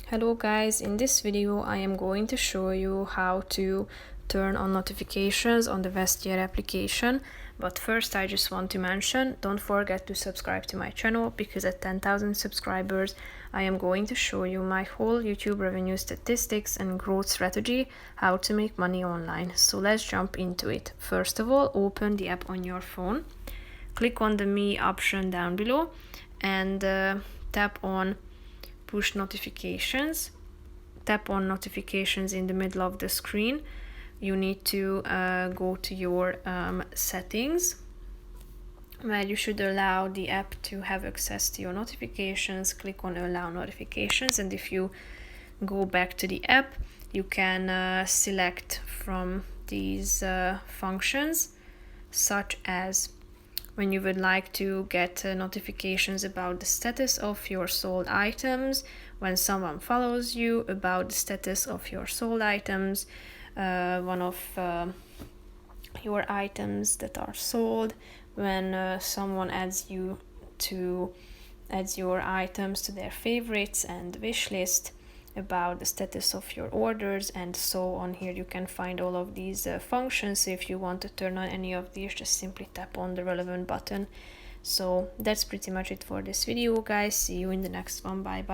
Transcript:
Hello guys, in this video I am going to show you how to turn on notifications on the Vestiaire application. But first I just want to mention, don't forget to subscribe to my channel, because at 10,000 subscribers I am going to show you my whole YouTube revenue statistics and growth strategy, how to make money online. So let's jump into it. First of all, open the app on your phone, click on the Me option down below and tap on push notifications. Tap on notifications in the middle of the screen. You need to go to your settings, where you should allow the app to have access to your notifications. Click on allow notifications, and if you go back to the app, you can select from these functions, such as when you would like to get notifications about the status of your sold items, when someone follows you, about the status of your sold items, one of your items that are sold, when someone adds your items to their favorites and wish list, about the status of your orders, and so on. Here you can find all of these functions. So if you want to turn on any of these, just simply tap on the relevant button. So that's pretty much it for this video, guys. See you in the next one. Bye bye.